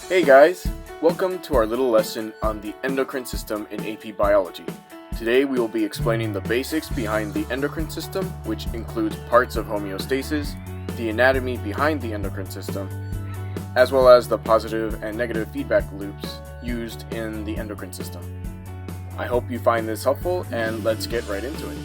Hey guys, welcome to our little lesson on the endocrine system in AP Biology. Today we will be explaining the basics behind the endocrine system, which includes parts of homeostasis, the anatomy behind the endocrine system, as well as the positive and negative feedback loops used in the endocrine system. I hope you find this helpful, and let's get right into it.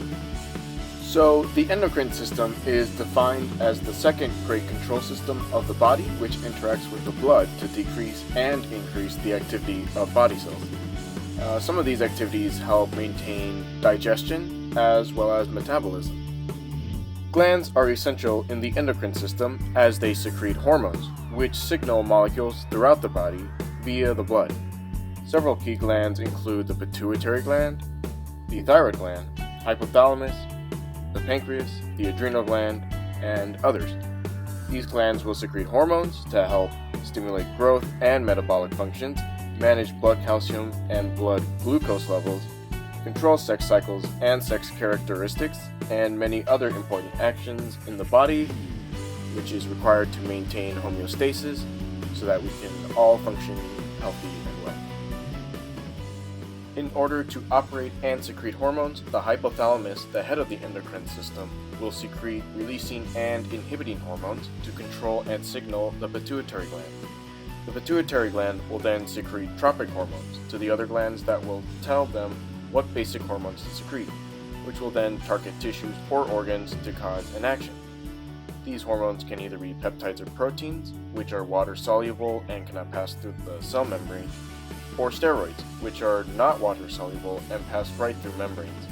So, the endocrine system is defined as the second great control system of the body, which interacts with the blood to decrease and increase the activity of body cells. Some of these activities help maintain digestion as well as metabolism. Glands are essential in the endocrine system as they secrete hormones, which signal molecules throughout the body via the blood. Several key glands include the pituitary gland, the thyroid gland, hypothalamus, the pancreas, the adrenal gland, and others. These glands will secrete hormones to help stimulate growth and metabolic functions, manage blood calcium and blood glucose levels, control sex cycles and sex characteristics, and many other important actions in the body, which is required to maintain homeostasis so that we can all function healthy and well. In order to operate and secrete hormones, the hypothalamus, the head of the endocrine system, will secrete releasing and inhibiting hormones to control and signal the pituitary gland. The pituitary gland will then secrete tropic hormones to the other glands that will tell them what basic hormones to secrete, which will then target tissues or organs to cause an action. These hormones can either be peptides or proteins, which are water-soluble and cannot pass through the cell membrane, or steroids, which are not water-soluble and pass right through membranes.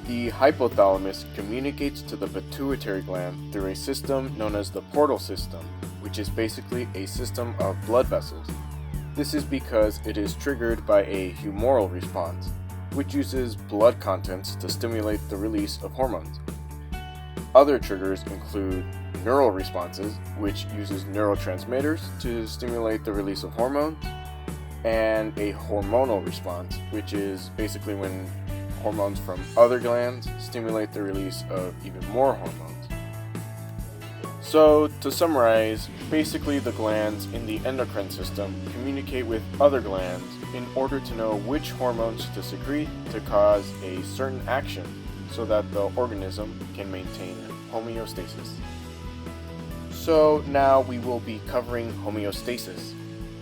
The hypothalamus communicates to the pituitary gland through a system known as the portal system, which is basically a system of blood vessels. This is because it is triggered by a humoral response, which uses blood contents to stimulate the release of hormones. Other triggers include neural responses, which uses neurotransmitters to stimulate the release of hormones, and a hormonal response, which is basically when hormones from other glands stimulate the release of even more hormones. So, to summarize, basically the glands in the endocrine system communicate with other glands in order to know which hormones to secrete to cause a certain action so that the organism can maintain homeostasis. So now we will be covering homeostasis.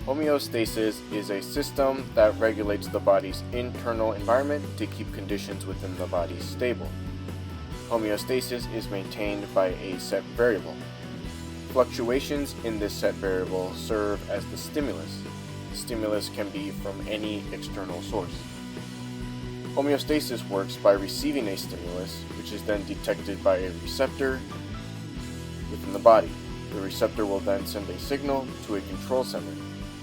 Homeostasis is a system that regulates the body's internal environment to keep conditions within the body stable. Homeostasis is maintained by a set variable. Fluctuations in this set variable serve as the stimulus. The stimulus can be from any external source. Homeostasis works by receiving a stimulus, which is then detected by a receptor within the body. The receptor will then send a signal to a control center.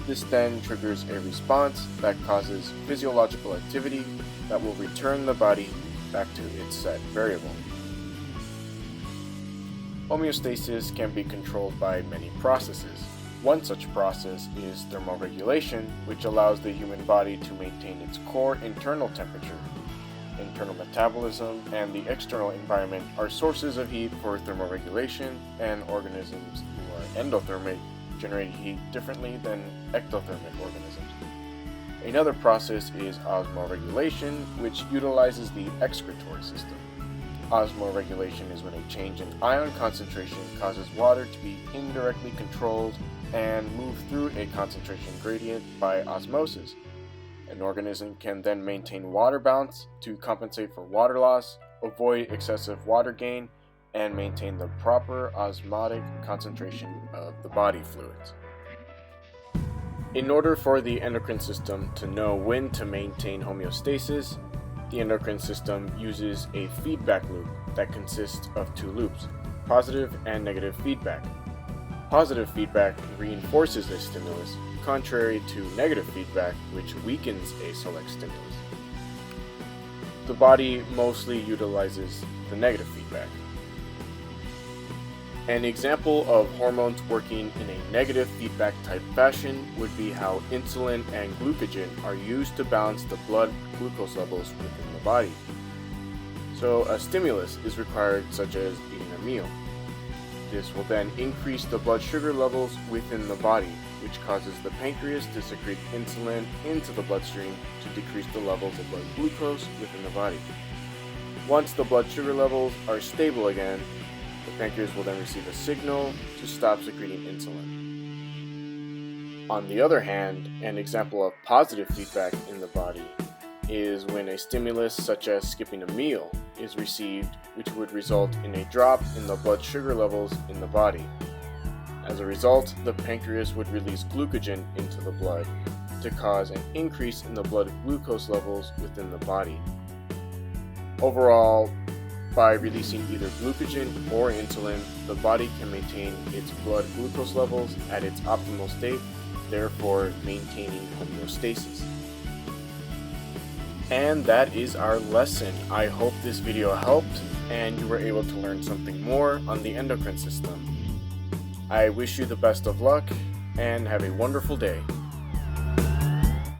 This then triggers a response that causes physiological activity that will return the body back to its set variable. Homeostasis can be controlled by many processes. One such process is thermoregulation, which allows the human body to maintain its core internal temperature. Internal metabolism and the external environment are sources of heat for thermoregulation, and organisms who are endothermic generate heat differently than ectothermic organisms. Another process is osmoregulation, which utilizes the excretory system. Osmoregulation is when a change in ion concentration causes water to be indirectly controlled and move through a concentration gradient by osmosis. An organism can then maintain water balance to compensate for water loss, avoid excessive water gain, and maintain the proper osmotic concentration of the body fluids. In order for the endocrine system to know when to maintain homeostasis, the endocrine system uses a feedback loop that consists of two loops, positive and negative feedback. Positive feedback reinforces a stimulus, contrary to negative feedback, which weakens a select stimulus. The body mostly utilizes the negative feedback. An example of hormones working in a negative feedback type fashion would be how insulin and glucagon are used to balance the blood glucose levels within the body. So a stimulus is required, such as eating a meal. This will then increase the blood sugar levels within the body, which causes the pancreas to secrete insulin into the bloodstream to decrease the levels of blood glucose within the body. Once the blood sugar levels are stable again, the pancreas will then receive a signal to stop secreting insulin. On the other hand, an example of positive feedback in the body is when a stimulus such as skipping a meal is received, which would result in a drop in the blood sugar levels in the body. As a result, the pancreas would release glucogen into the blood to cause an increase in the blood glucose levels within the body. Overall, by releasing either glucogen or insulin, the body can maintain its blood glucose levels at its optimal state, therefore maintaining homeostasis. And that is our lesson. I hope this video helped and you were able to learn something more on the endocrine system. I wish you the best of luck and have a wonderful day.